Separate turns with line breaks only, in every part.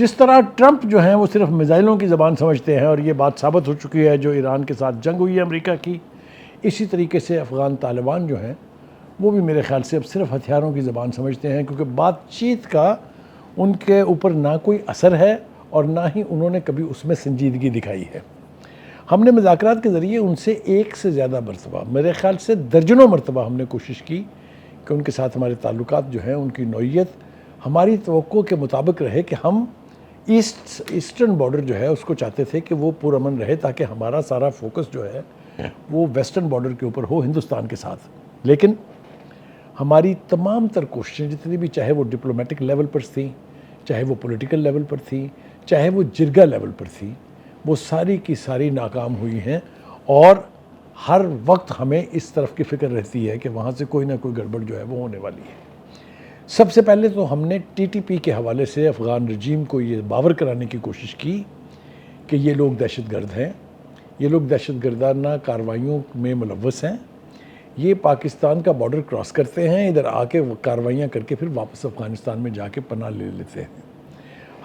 جس طرح ٹرمپ جو ہیں وہ صرف میزائلوں کی زبان سمجھتے ہیں اور یہ بات ثابت ہو چکی ہے جو ایران کے ساتھ جنگ ہوئی ہے امریکہ کی، اسی طریقے سے افغان طالبان جو ہیں وہ بھی میرے خیال سے اب صرف ہتھیاروں کی زبان سمجھتے ہیں، کیونکہ بات چیت کا ان کے اوپر نہ کوئی اثر ہے اور نہ ہی انہوں نے کبھی اس میں سنجیدگی دکھائی ہے۔ ہم نے مذاکرات کے ذریعے ان سے ایک سے زیادہ مرتبہ، میرے خیال سے درجنوں مرتبہ ہم نے کوشش کی کہ ان کے ساتھ ہمارے تعلقات جو ہیں ان کی نوعیت ہماری توقع کے مطابق رہے کہ ہم ایسٹرن بارڈر جو ہے اس کو چاہتے تھے کہ وہ پرامن رہے تاکہ ہمارا سارا فوکس جو ہے وہ ویسٹرن بارڈر کے اوپر ہو ہندوستان کے ساتھ۔ لیکن ہماری تمام تر کوششیں جتنی بھی، چاہے وہ ڈپلومیٹک لیول پر تھیں، چاہے وہ پولیٹیکل لیول پر تھیں، چاہے وہ جرگہ لیول پر تھیں، وہ ساری کی ساری ناکام ہوئی ہیں، اور ہر وقت ہمیں اس طرف کی فکر رہتی ہے کہ وہاں سے کوئی نہ کوئی گڑبڑ جو ہے وہ ہونے والی ہے۔ سب سے پہلے تو ہم نے ٹی ٹی پی کے حوالے سے افغان رجیم کو یہ باور کرانے کی کوشش کی کہ یہ لوگ دہشت گرد ہیں، یہ لوگ دہشت گردانہ کارروائیوں میں ملوث ہیں، یہ پاکستان کا بارڈر کراس کرتے ہیں، ادھر آ کے کارروائیاں کر کے پھر واپس افغانستان میں جا کے پناہ لے لیتے ہیں۔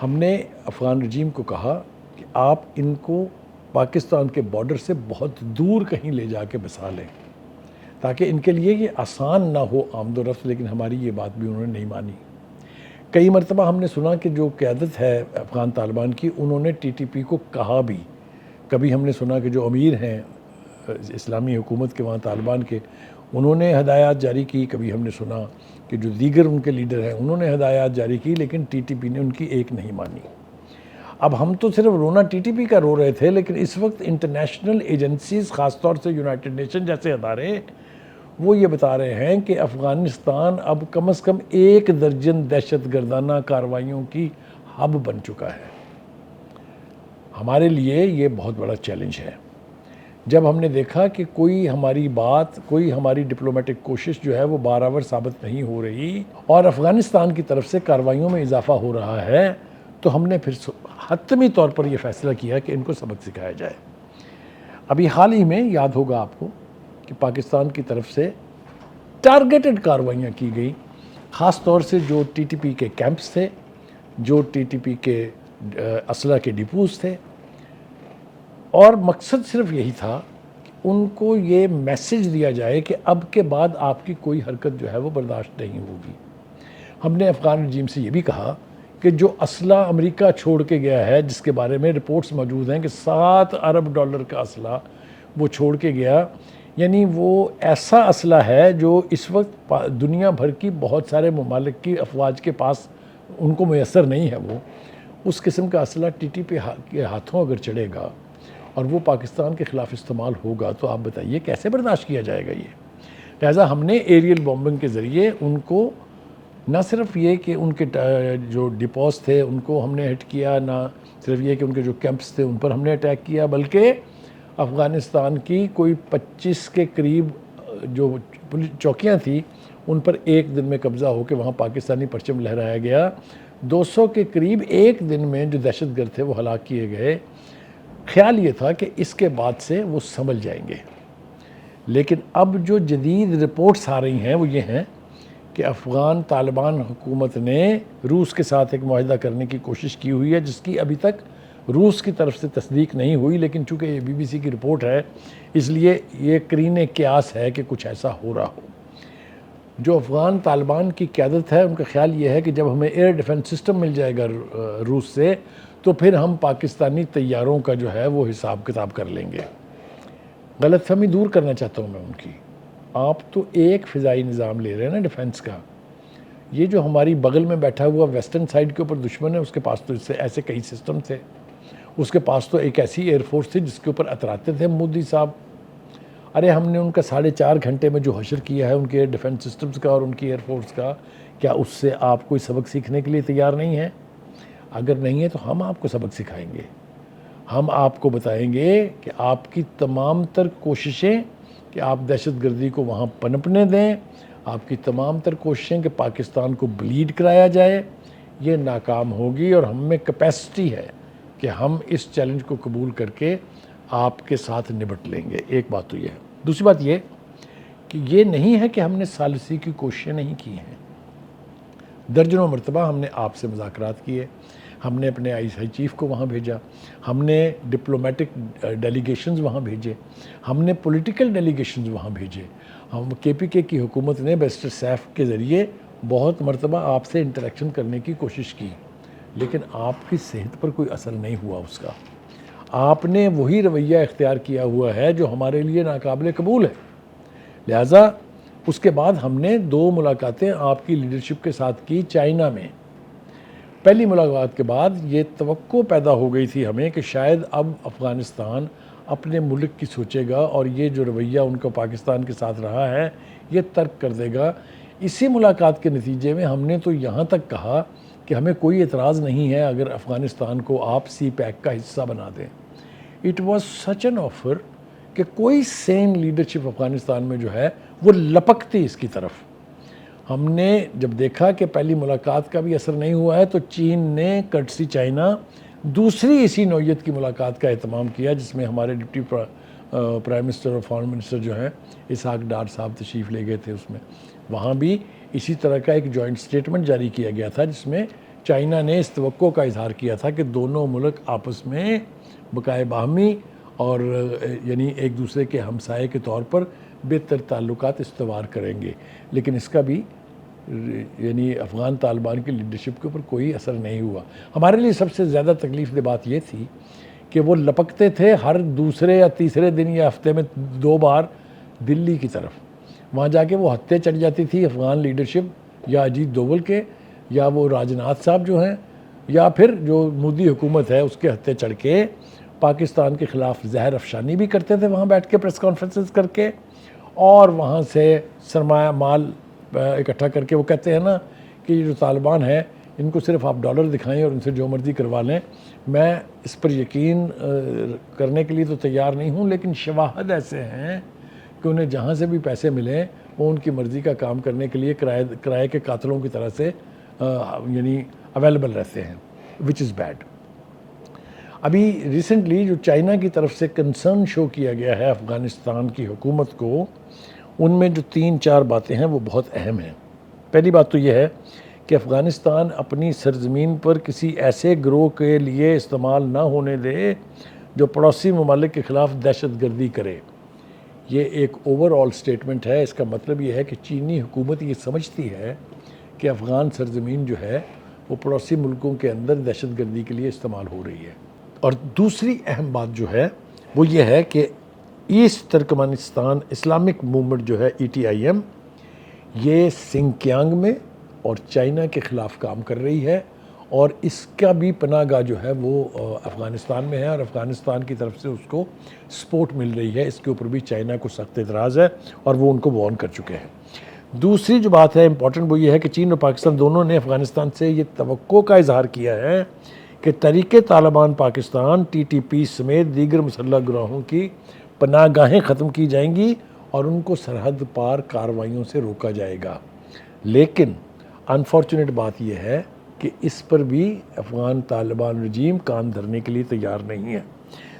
ہم نے افغان رجیم کو کہا کہ آپ ان کو پاکستان کے بارڈر سے بہت دور کہیں لے جا کے بسا لیں تاکہ ان کے لیے یہ آسان نہ ہو آمد و رفت، لیکن ہماری یہ بات بھی انہوں نے نہیں مانی۔ کئی مرتبہ ہم نے سنا کہ جو قیادت ہے افغان طالبان کی، انہوں نے ٹی ٹی پی کو کہا بھی، کبھی ہم نے سنا کہ جو امیر ہیں اسلامی حکومت کے وہاں طالبان کے، انہوں نے ہدایات جاری کی، کبھی ہم نے سنا کہ جو دیگر ان کے لیڈر ہیں انہوں نے ہدایات جاری کی، لیکن ٹی ٹی پی نے ان کی ایک نہیں مانی۔ اب ہم تو صرف رونا ٹی ٹی پی کا رو رہے تھے، لیکن اس وقت انٹرنیشنل ایجنسیز، خاص طور سے یونائٹڈ نیشن جیسے ادارے، وہ یہ بتا رہے ہیں کہ افغانستان اب کم از کم 1 درجن دہشت گردانہ کارروائیوں کی ہب بن چکا ہے۔ ہمارے لیے یہ بہت بڑا چیلنج ہے۔ جب ہم نے دیکھا کہ کوئی ہماری بات، کوئی ہماری ڈپلومیٹک کوشش جو ہے وہ بارآور ثابت نہیں ہو رہی اور افغانستان کی طرف سے کارروائیوں میں اضافہ ہو رہا ہے، تو ہم نے پھر حتمی طور پر یہ فیصلہ کیا کہ ان کو سبق سکھایا جائے۔ ابھی حال ہی میں یاد ہوگا آپ کو کہ پاکستان کی طرف سے ٹارگیٹڈ کارروائیاں کی گئی، خاص طور سے جو ٹی ٹی پی کے کیمپس تھے، جو ٹی ٹی پی کے اسلحہ کے ڈپوز تھے، اور مقصد صرف یہی تھا کہ ان کو یہ میسج دیا جائے کہ اب کے بعد آپ کی کوئی حرکت جو ہے وہ برداشت نہیں ہوگی۔ ہم نے افغان رجیم سے یہ بھی کہا کہ جو اسلحہ امریکہ چھوڑ کے گیا ہے، جس کے بارے میں رپورٹس موجود ہیں کہ $7 ارب کا اسلحہ وہ چھوڑ کے گیا، یعنی وہ ایسا اسلحہ ہے جو اس وقت دنیا بھر کی بہت سارے ممالک کی افواج کے پاس ان کو میسر نہیں ہے، وہ اس قسم کا اسلحہ ٹی ٹی پی کے ہاتھوں اگر چڑھے گا اور وہ پاکستان کے خلاف استعمال ہوگا تو آپ بتائیے کیسے برداشت کیا جائے گا یہ۔ لہٰذا ہم نے ایریل بومبنگ کے ذریعے ان کو نہ صرف یہ کہ ان کے جو ڈپوز تھے ان کو ہم نے ہٹ کیا، نہ صرف یہ کہ ان کے جو کیمپس تھے ان پر ہم نے اٹیک کیا، بلکہ افغانستان کی کوئی 25 کے قریب جو چوکیاں تھیں ان پر ایک دن میں قبضہ ہو کے وہاں پاکستانی پرچم لہرایا گیا۔ 200 کے قریب ایک دن میں جو دہشت گرد تھے وہ ہلاک کیے گئے۔ خیال یہ تھا کہ اس کے بعد سے وہ سنبھل جائیں گے، لیکن اب جو جدید رپورٹس آ رہی ہیں وہ یہ ہیں کہ افغان طالبان حکومت نے روس کے ساتھ ایک معاہدہ کرنے کی کوشش کی ہوئی ہے، جس کی ابھی تک روس کی طرف سے تصدیق نہیں ہوئی، لیکن چونکہ یہ بی بی سی کی رپورٹ ہے اس لیے یہ قرین قیاس ہے کہ کچھ ایسا ہو رہا ہو۔ جو افغان طالبان کی قیادت ہے ان کا خیال یہ ہے کہ جب ہمیں ایئر ڈیفنس سسٹم مل جائے گا روس سے تو پھر ہم پاکستانی طیاروں کا جو ہے وہ حساب کتاب کر لیں گے۔ غلط فہمی دور کرنا چاہتا ہوں میں ان کی۔ آپ تو ایک فضائی نظام لے رہے ہیں نا ڈیفنس کا، یہ جو ہماری بغل میں بیٹھا ہوا ویسٹرن سائڈ کے اوپر دشمن ہے، اس کے پاس تو اس سے ایسے کئی سسٹم تھے، اس کے پاس تو ایک ایسی ایئر فورس تھی جس کے اوپر اتراتے تھے مودی صاحب۔ ارے ہم نے ان کا 4.5 گھنٹے میں جو حشر کیا ہے ان کے ایئر ڈیفنس سسٹمز کا اور ان کی ایئر فورس کا، کیا اس سے آپ کوئی سبق سیکھنے کے لیے تیار نہیں ہیں؟ اگر نہیں ہے تو ہم آپ کو سبق سکھائیں گے۔ ہم آپ کو بتائیں گے کہ آپ کی تمام تر کوششیں کہ آپ دہشت گردی کو وہاں پنپنے دیں، آپ کی تمام تر کوششیں کہ پاکستان کو بلیڈ کرایا جائے، یہ ناکام ہوگی، اور ہم میں کیپیسٹی ہے کہ ہم اس چیلنج کو قبول کر کے آپ کے ساتھ نبٹ لیں گے۔ ایک بات تو یہ ہے۔ دوسری بات یہ کہ یہ نہیں ہے کہ ہم نے ثالثی کی کوششیں نہیں کی ہیں۔ درجنوں مرتبہ ہم نے آپ سے مذاکرات کیے، ہم نے اپنے ISI چیف کو وہاں بھیجا، ہم نے ڈپلومیٹک ڈیلیگیشنز وہاں بھیجے، ہم نے پولیٹیکل ڈیلیگیشنز وہاں بھیجے، ہم KPK کی حکومت نے بیرسٹر سیف کے ذریعے بہت مرتبہ آپ سے انٹریکشن کرنے کی کوشش کی، لیکن آپ کی صحت پر کوئی اثر نہیں ہوا اس کا۔ آپ نے وہی رویہ اختیار کیا ہوا ہے جو ہمارے لیے ناقابل قبول ہے۔ لہٰذا اس کے بعد ہم نے 2 ملاقاتیں آپ کی لیڈرشپ کے ساتھ کی چائنا میں۔ پہلی ملاقات کے بعد یہ توقع پیدا ہو گئی تھی ہمیں کہ شاید اب افغانستان اپنے ملک کی سوچے گا اور یہ جو رویہ ان کا پاکستان کے ساتھ رہا ہے یہ ترک کر دے گا۔ اسی ملاقات کے نتیجے میں ہم نے تو یہاں تک کہا کہ ہمیں کوئی اعتراض نہیں ہے اگر افغانستان کو آپ CPEC کا حصہ بنا دیں۔ It was such an offer کہ کوئی سین لیڈرشپ افغانستان میں جو ہے وہ لپکتی اس کی طرف۔ ہم نے جب دیکھا کہ پہلی ملاقات کا بھی اثر نہیں ہوا ہے تو چین نے کرٹسی چائنا دوسری اسی نوعیت کی ملاقات کا اہتمام کیا، جس میں ہمارے ڈپٹی پرائم منسٹر اور فارن منسٹر جو ہیں اسحاق ڈار صاحب تشریف لے گئے تھے۔ اس میں وہاں بھی اسی طرح کا ایک جوائنٹ سٹیٹمنٹ جاری کیا گیا تھا جس میں چائنا نے اس توقع کا اظہار کیا تھا کہ دونوں ملک آپس میں بقائے باہمی اور یعنی ایک دوسرے کے ہمسائے کے طور پر بہتر تعلقات استوار کریں گے، لیکن اس کا بھی یعنی افغان طالبان کی لیڈرشپ کے اوپر کوئی اثر نہیں ہوا۔ ہمارے لیے سب سے زیادہ تکلیف دہ بات یہ تھی کہ وہ لپکتے تھے ہر دوسرے یا تیسرے دن یا ہفتے میں 2 بار دلی کی طرف۔ وہاں جا کے وہ ہتھے چڑھ جاتی تھی افغان لیڈرشپ یا اجیت دوول کے یا وہ راجناتھ صاحب جو ہیں یا پھر جو مودی حکومت ہے اس کے ہتھے چڑھ کے پاکستان کے خلاف زہر افشانی بھی کرتے تھے وہاں بیٹھ کے پریس کانفرنسز کر کے، اور وہاں سے سرمایہ مال اکٹھا کر کے وہ کہتے ہیں نا کہ یہ جو طالبان ہیں ان کو صرف آپ ڈالر دکھائیں اور ان سے جو مرضی کروا لیں۔ میں اس پر یقین کرنے کے لیے تو تیار نہیں ہوں، لیکن شواہد ایسے ہیں کہ انہیں جہاں سے بھی پیسے ملیں وہ ان کی مرضی کا کام کرنے کے لیے کرائے کے قاتلوں کی طرح سے یعنی اویلیبل رہتے ہیں، وچ از بیڈ۔ ابھی ریسنٹلی جو چائنا کی طرف سے کنسرن شو کیا گیا ہے افغانستان کی حکومت کو، ان میں جو 3-4 باتیں ہیں وہ بہت اہم ہیں۔ پہلی بات تو یہ ہے کہ افغانستان اپنی سرزمین پر کسی ایسے گروہ کے لیے استعمال نہ ہونے دے جو پڑوسی ممالک کے خلاف دہشت گردی کرے۔ یہ ایک اوور آل سٹیٹمنٹ ہے۔ اس کا مطلب یہ ہے کہ چینی حکومت یہ سمجھتی ہے کہ افغان سرزمین جو ہے وہ پڑوسی ملکوں کے اندر دہشت گردی کے لیے استعمال ہو رہی ہے۔ اور دوسری اہم بات جو ہے وہ یہ ہے کہ ایسٹ ترکمانستان اسلامک موومنٹ جو ہے ETIM، یہ سنکیانگ میں اور چائنا کے خلاف کام کر رہی ہے، اور اس کا بھی پناہ گاہ جو ہے وہ افغانستان میں ہے، اور افغانستان کی طرف سے اس کو سپورٹ مل رہی ہے۔ اس کے اوپر بھی چائنا کو سخت اعتراض ہے اور وہ ان کو وارن کر چکے ہیں۔ دوسری جو بات ہے امپورٹنٹ وہ یہ ہے کہ چین اور پاکستان دونوں نے افغانستان سے یہ توقع کا اظہار کیا ہے کہ تحریک طالبان پاکستان TTP سمیت دیگر مسلح گروہوں کی پناہ گاہیں ختم کی جائیں گی اور ان کو سرحد پار کارروائیوں سے روکا جائے گا۔ لیکن انفارچونیٹ بات یہ ہے کہ اس پر بھی افغان طالبان رجیم کان دھرنے کے لیے تیار نہیں ہے۔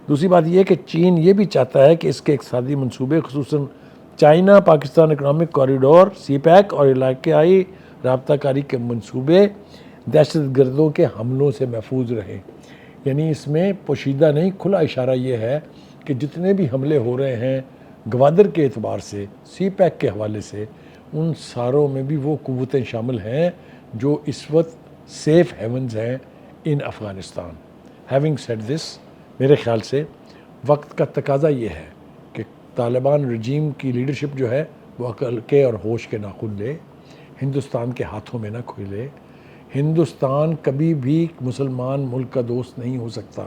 دوسری بات یہ ہے کہ چین یہ بھی چاہتا ہے کہ اس کے اقتصادی منصوبے خصوصاً China Pakistan economic corridor CPEC اور علاقائی رابطہ کاری کے منصوبے دہشت گردوں کے حملوں سے محفوظ رہیں۔ یعنی اس میں پوشیدہ نہیں کھلا اشارہ یہ ہے کہ جتنے بھی حملے ہو رہے ہیں گوادر کے اعتبار سے CPEC کے حوالے سے، ان ساروں میں بھی وہ قوتیں شامل ہیں جو اس وقت سیف ہیونز ہیں ان افغانستان۔ ہیونگ سیڈ دس، میرے خیال سے وقت کا تقاضا یہ ہے کہ طالبان رجیم کی لیڈرشپ جو ہے وہ عقل کے اور ہوش کے ناخن لے، ہندوستان کے ہاتھوں میں نہ کھلے۔ ہندوستان کبھی بھی مسلمان ملک کا دوست نہیں ہو سکتا۔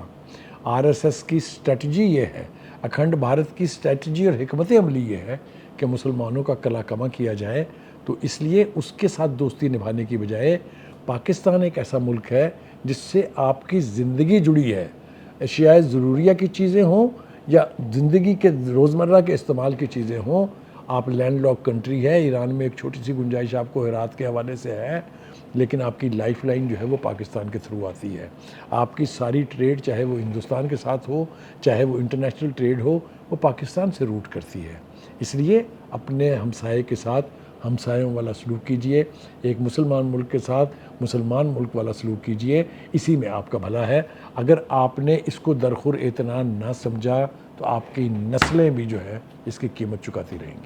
RSS کی اسٹریٹجی یہ ہے، اکھنڈ بھارت کی اسٹریٹجی اور حکمت عملی یہ ہے کہ مسلمانوں کا کلا کما کیا جائے، تو اس لیے اس کے ساتھ دوستی نبھانے کی بجائے پاکستان ایک ایسا ملک ہے جس سے آپ کی زندگی جڑی ہے، اشیاء ضروریہ کی چیزیں ہوں یا زندگی کے روزمرہ کے استعمال کی چیزیں ہوں۔ آپ لینڈ لاک کنٹری ہے، ایران میں ایک چھوٹی سی گنجائش آپ کو ہرات کے حوالے سے ہے، لیکن آپ کی لائف لائن جو ہے وہ پاکستان کے تھرو آتی ہے۔ آپ کی ساری ٹریڈ چاہے وہ ہندوستان کے ساتھ ہو چاہے وہ انٹرنیشنل ٹریڈ ہو، وہ پاکستان سے روٹ کرتی ہے۔ اس لیے اپنے ہمسائے کے ساتھ ہمسایوں والا سلوک کیجئے، ایک مسلمان ملک کے ساتھ مسلمان ملک والا سلوک کیجئے، اسی میں آپ کا بھلا ہے۔ اگر آپ نے اس کو درخور اعتنان نہ سمجھا تو آپ کی نسلیں بھی جو ہے اس کی قیمت چکاتی رہیں گی۔